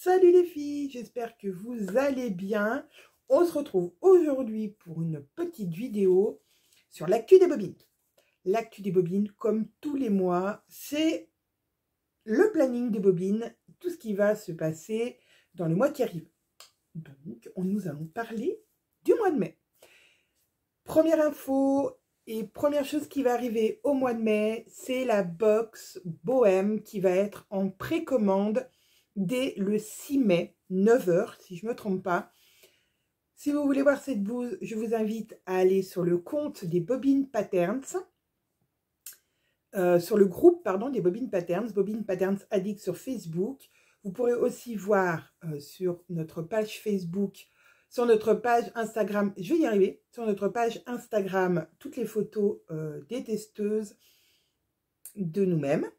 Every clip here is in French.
Salut les filles, j'espère que vous allez bien. On se retrouve aujourd'hui pour une petite vidéo sur l'actu des bobines. L'actu des bobines, comme tous les mois, c'est le planning des bobines, tout ce qui va se passer dans le mois qui arrive. Donc, nous allons parler du mois de mai. Première info et première chose qui va arriver au mois de mai, c'est la box Bohème qui va être en précommande dès le 6 mai, 9 h, si je ne me trompe pas. Si vous voulez voir cette blouse, je vous invite à aller sur le compte des Bobines Patterns, sur le groupe, pardon, des Bobines Patterns Addict sur Facebook. Vous pourrez aussi voir sur notre page Facebook, sur notre page Instagram, je vais y arriver, sur notre page Instagram, toutes les photos des testeuses de nous-mêmes.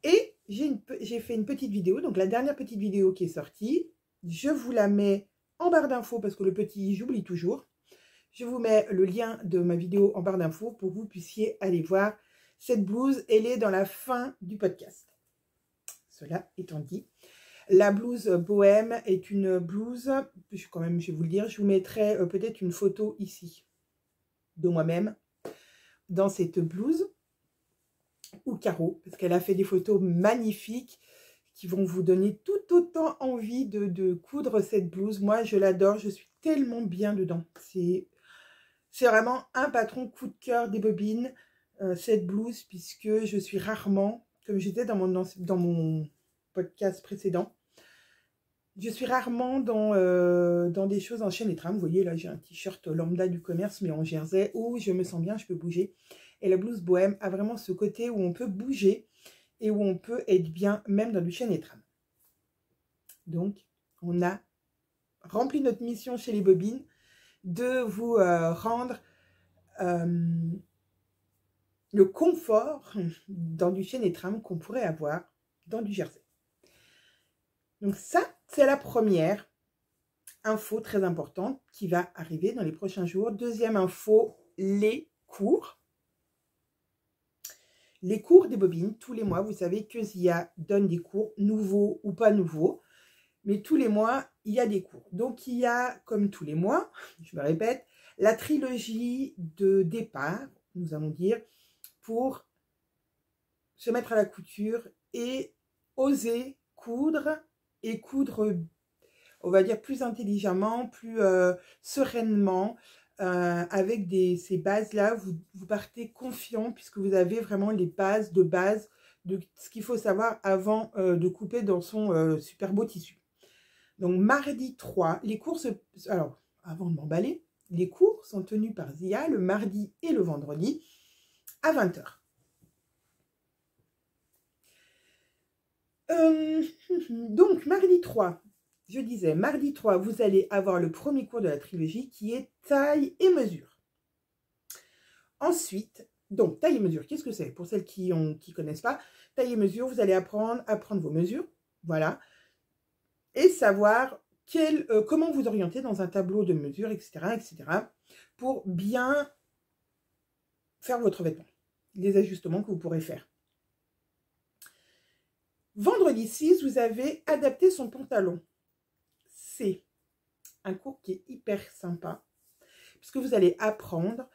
Et j'ai fait une petite vidéo, donc la dernière petite vidéo qui est sortie, je vous la mets en barre d'infos parce que le petit, j'oublie toujours. Je vous mets le lien de ma vidéo en barre d'infos pour que vous puissiez aller voir cette blouse. Elle est dans la fin du podcast. Cela étant dit, la blouse Bohème est une blouse, je vais vous le dire, je vous mettrai peut-être une photo ici de moi-même dans cette blouse. Ou Caro, parce qu'elle a fait des photos magnifiques qui vont vous donner tout autant envie de coudre cette blouse. Moi, je l'adore, je suis tellement bien dedans. C'est vraiment un patron coup de cœur des bobines, cette blouse, puisque je suis rarement, comme je disais dans mon podcast précédent, je suis rarement dans des choses en chaîne et trame. Vous voyez, là, j'ai un t-shirt lambda du commerce, mais en jersey, où je me sens bien, je peux bouger. Et la blouse Bohème a vraiment ce côté où on peut bouger et où on peut être bien, même dans du chaîne et trame. Donc, on a rempli notre mission chez les bobines de vous rendre le confort dans du chaîne et trame qu'on pourrait avoir dans du jersey. Donc ça, c'est la première info très importante qui va arriver dans les prochains jours. Deuxième info, les cours. Les cours des bobines, tous les mois, vous savez que Zia donne des cours, nouveaux ou pas nouveaux, mais tous les mois, il y a des cours. Donc, il y a, comme tous les mois, je me répète, la trilogie de départ, nous allons dire, pour se mettre à la couture et oser coudre, et coudre, on va dire, plus intelligemment, plus sereinement, avec ces bases-là, vous partez confiant puisque vous avez vraiment les bases de ce qu'il faut savoir avant de couper dans son super beau tissu. Donc, mardi 3, les cours alors, avant de m'emballer, les cours sont tenus par Zia le mardi et le vendredi à 20 h. Donc, mardi 3, je disais, mardi 3, vous allez avoir le premier cours de la trilogie qui est taille et mesure. Ensuite, donc taille et mesure, qu'est-ce que c'est? Pour celles qui ne connaissent pas, taille et mesure, vous allez apprendre à prendre vos mesures, voilà, et savoir comment vous orienter dans un tableau de mesure, etc., pour bien faire votre vêtement, les ajustements que vous pourrez faire. Vendredi 6, vous avez adapté son pantalon. C'est un cours qui est hyper sympa, puisque vous allez apprendre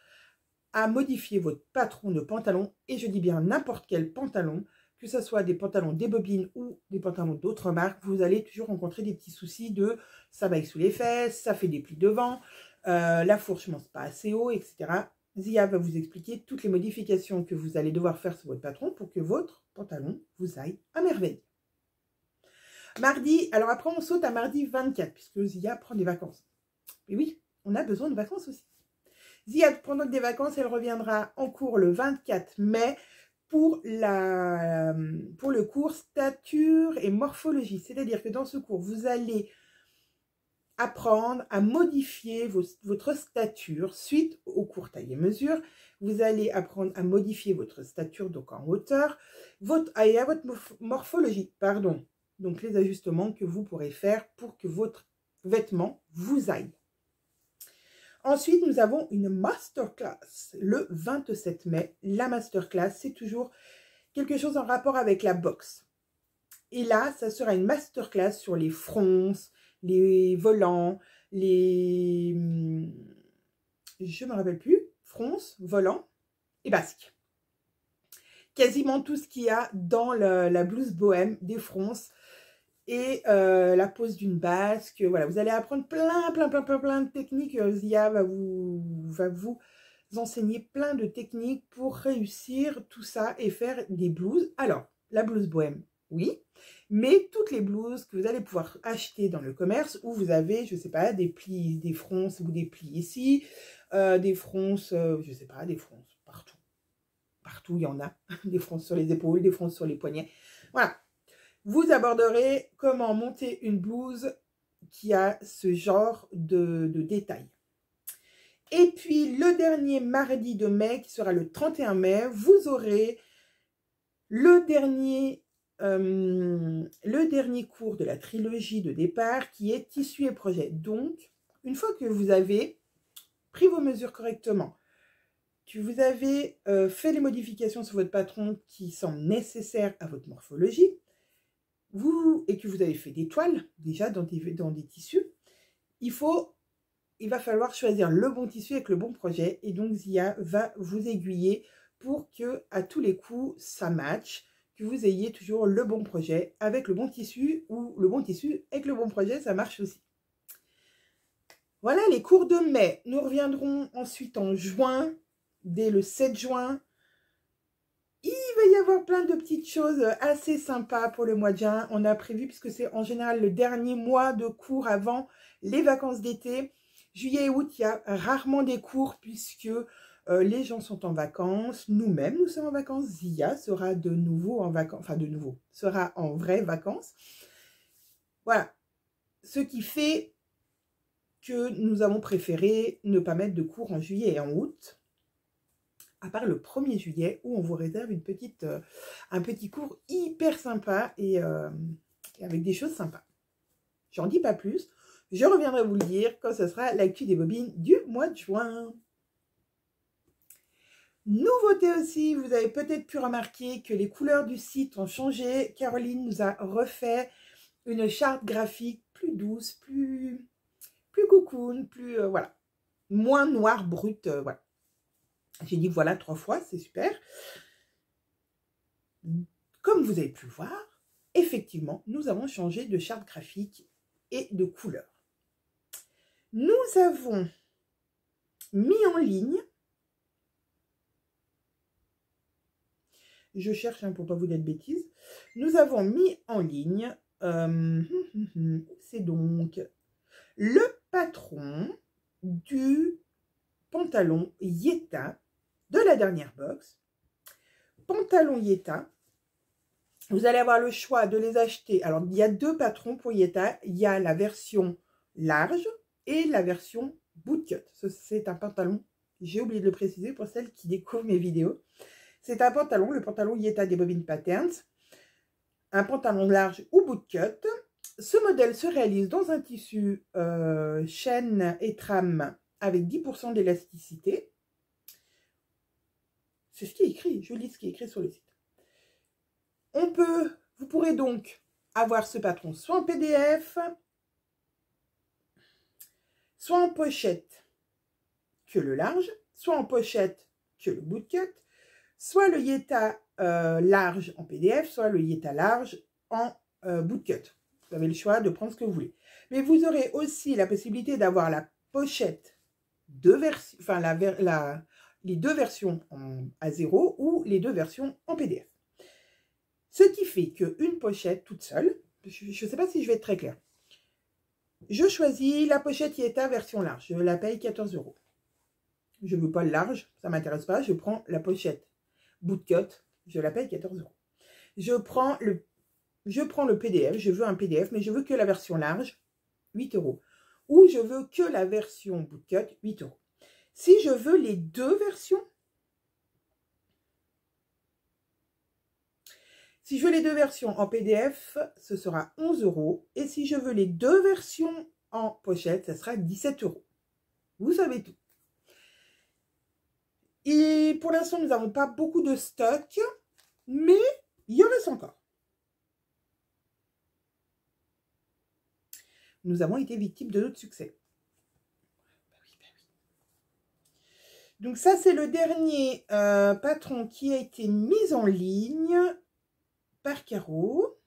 à modifier votre patron de pantalon, et je dis bien n'importe quel pantalon, que ce soit des pantalons des bobines ou des pantalons d'autres marques, vous allez toujours rencontrer des petits soucis de ça baille sous les fesses, ça fait des plis devant, la fourche ne monte pas assez haut, etc. Zia va vous expliquer toutes les modifications que vous allez devoir faire sur votre patron pour que votre pantalon vous aille à merveille. Mardi, alors après on saute à mardi 24, puisque Zia prend des vacances. Et oui, on a besoin de vacances aussi. Zia, pendant des vacances, elle reviendra en cours le 24 mai pour le cours stature et morphologie. C'est-à-dire que dans ce cours, vous allez apprendre à modifier votre stature suite au cours taille et mesure. Vous allez apprendre à modifier votre stature, donc en hauteur, votre morphologie, pardon. Donc les ajustements que vous pourrez faire pour que votre vêtement vous aille. Ensuite, nous avons une masterclass le 27 mai. La masterclass, c'est toujours quelque chose en rapport avec la boxe. Et là, ça sera une masterclass sur les fronces, les volants, les... je ne me rappelle plus, fronces, volants et basques. Quasiment tout ce qu'il y a dans la blouse bohème, des fronces et la pose d'une basque. Voilà, vous allez apprendre plein de techniques. Zia va vous enseigner plein de techniques pour réussir tout ça et faire des blouses. Alors, la blouse bohème, oui, mais toutes les blouses que vous allez pouvoir acheter dans le commerce où vous avez, je ne sais pas, des plis, des fronces ou des plis ici, des fronces, je ne sais pas, des fronces partout. Partout, il y en a. Des fronces sur les épaules, des fronces sur les poignets. Voilà. Vous aborderez comment monter une blouse qui a ce genre de détails. Et puis, le dernier mardi de mai, qui sera le 31 mai, vous aurez le dernier cours de la trilogie de départ qui est tissu et projet. Donc, une fois que vous avez pris vos mesures correctement, que vous avez fait les modifications sur votre patron qui semblent nécessaires à votre morphologie, et que vous avez fait des toiles déjà dans des tissus, il va falloir choisir le bon tissu avec le bon projet. Et donc, Zia va vous aiguiller pour que à tous les coups, ça matche, que vous ayez toujours le bon projet avec le bon tissu ou le bon tissu avec le bon projet, ça marche aussi. Voilà les cours de mai. Nous reviendrons ensuite en juin, dès le 7 juin. Il va y avoir plein de petites choses assez sympas pour le mois de juin. On a prévu, puisque c'est en général le dernier mois de cours avant les vacances d'été. Juillet et août, il y a rarement des cours puisque les gens sont en vacances. Nous-mêmes, nous sommes en vacances. Zia sera de nouveau en vacances. Enfin, de nouveau, sera en vraies vacances. Voilà. Ce qui fait que nous avons préféré ne pas mettre de cours en juillet et en août. À part le 1er juillet où on vous réserve un petit cours hyper sympa et avec des choses sympas. J'en dis pas plus. Je reviendrai vous le dire quand ce sera l'actu des bobines du mois de juin. Nouveauté aussi, vous avez peut-être pu remarquer que les couleurs du site ont changé. Caroline nous a refait une charte graphique plus douce, plus cocoon, plus voilà, moins noir brut, voilà. J'ai dit voilà 3 fois, c'est super. Comme vous avez pu le voir, effectivement, nous avons changé de charte graphique et de couleur. Nous avons mis en ligne, je cherche pour ne pas vous dire de bêtises, nous avons mis en ligne, c'est donc le patron du pantalon Yeta de la dernière box. Pantalon Yeta. Vous allez avoir le choix de les acheter. Alors, il y a 2 patrons pour Yeta. Il y a la version large et la version bootcut. C'est un pantalon, j'ai oublié de le préciser pour celles qui découvrent mes vidéos. C'est un pantalon, le pantalon Yeta des Bobines Patterns. Un pantalon large ou bootcut. Ce modèle se réalise dans un tissu chaîne et trame avec 10% d'élasticité. C'est ce qui est écrit, je lis ce qui est écrit sur le site. Vous pourrez donc avoir ce patron soit en PDF, soit en pochette que le large, soit en pochette que le bootcut, soit le Yeta large en PDF, soit le Yeta large en bootcut. Vous avez le choix de prendre ce que vous voulez. Mais vous aurez aussi la possibilité d'avoir la pochette les 2 versions à 0 ou les 2 versions en PDF. Ce qui fait qu'une pochette toute seule, je ne sais pas si je vais être très claire. Je choisis la pochette Yeta version large. Je la paye 14 €. Je ne veux pas le large, ça ne m'intéresse pas. Je prends la pochette bootcut, je la paye 14 €. Je prends le PDF, je veux un PDF, mais je veux que la version large, 8 €. Ou je veux que la version bootcut, 8 €. Si je veux les 2 versions, si je veux les 2 versions en PDF, ce sera 11 €. Et si je veux les 2 versions en pochette, ça sera 17 €. Vous savez tout. Et pour l'instant, nous n'avons pas beaucoup de stock, mais il y en reste encore. nous avons été victimes de notre succès. Donc ça, c'est le dernier patron qui a été mis en ligne par Caro.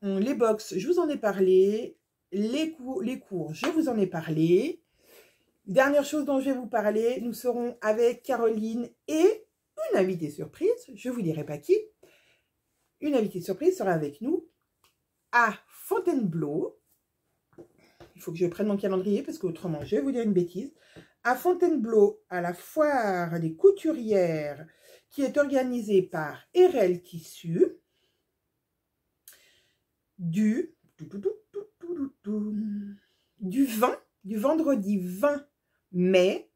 Les box, je vous en ai parlé. Les cours, je vous en ai parlé. Dernière chose dont je vais vous parler, nous serons avec Caroline et une invitée surprise. Je ne vous dirai pas qui. Une invitée surprise sera avec nous à Fontainebleau. Il faut que je prenne mon calendrier parce qu'autrement, je vais vous dire une bêtise. À Fontainebleau, à la foire des couturières qui est organisée par RL Tissu du vendredi 20 mai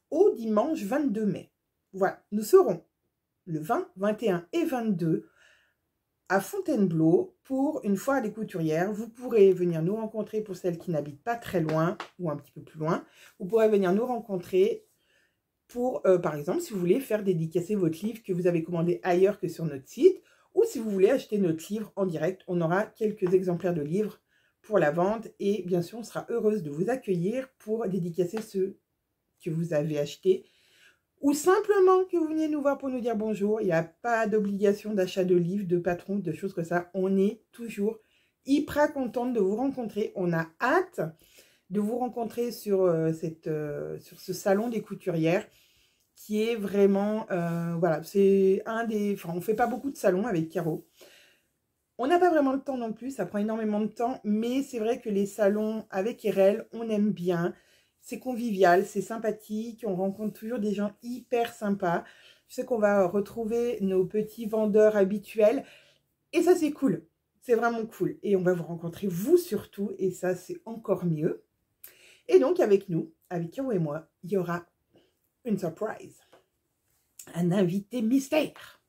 au dimanche 22 mai. Voilà, nous serons le 20, 21 et 22 à Fontainebleau pour une foire des couturières. Vous pourrez venir nous rencontrer pour celles qui n'habitent pas très loin ou un petit peu plus loin. Vous pourrez venir nous rencontrer pour, par exemple, si vous voulez faire dédicacer votre livre que vous avez commandé ailleurs que sur notre site, ou si vous voulez acheter notre livre en direct. On aura quelques exemplaires de livres pour la vente et bien sûr, on sera heureuse de vous accueillir pour dédicacer ceux que vous avez achetés ou simplement que vous veniez nous voir pour nous dire bonjour. Il n'y a pas d'obligation d'achat de livres, de patrons, de choses comme ça. On est toujours hyper contente de vous rencontrer. On a hâte de vous rencontrer sur ce salon des couturières qui est vraiment, voilà, c'est un des... Enfin, on ne fait pas beaucoup de salons avec Caro. On n'a pas vraiment le temps non plus, ça prend énormément de temps, mais c'est vrai que les salons avec RL, on aime bien. C'est convivial, c'est sympathique, on rencontre toujours des gens hyper sympas. Je sais qu'on va retrouver nos petits vendeurs habituels et ça c'est cool, c'est vraiment cool. Et on va vous rencontrer vous surtout et ça c'est encore mieux. Et donc avec nous, avec Caro et moi, il y aura une surprise, un invité mystère.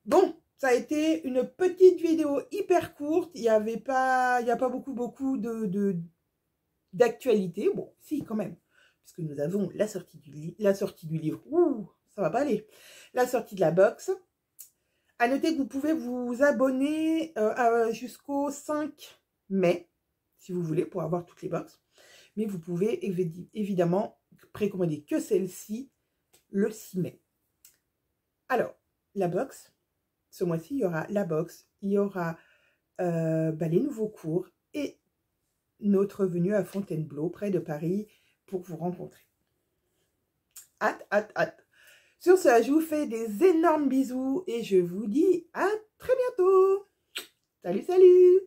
Bon, ça a été une petite vidéo hyper courte, il n'y a pas beaucoup d'actualité. Bon, si, quand même, puisque nous avons la sortie du livre. Ouh, ça va pas aller. La sortie de la box. À noter que vous pouvez vous abonner jusqu'au 5 mai, si vous voulez, pour avoir toutes les box. Mais vous pouvez évidemment précommander que celle-ci le 6 mai. Alors, la box, ce mois-ci, il y aura la box, il y aura les nouveaux cours et notre venue à Fontainebleau, près de Paris, pour vous rencontrer. Hâte, hâte, hâte. Sur ce, je vous fais des énormes bisous et je vous dis à très bientôt. Salut, salut!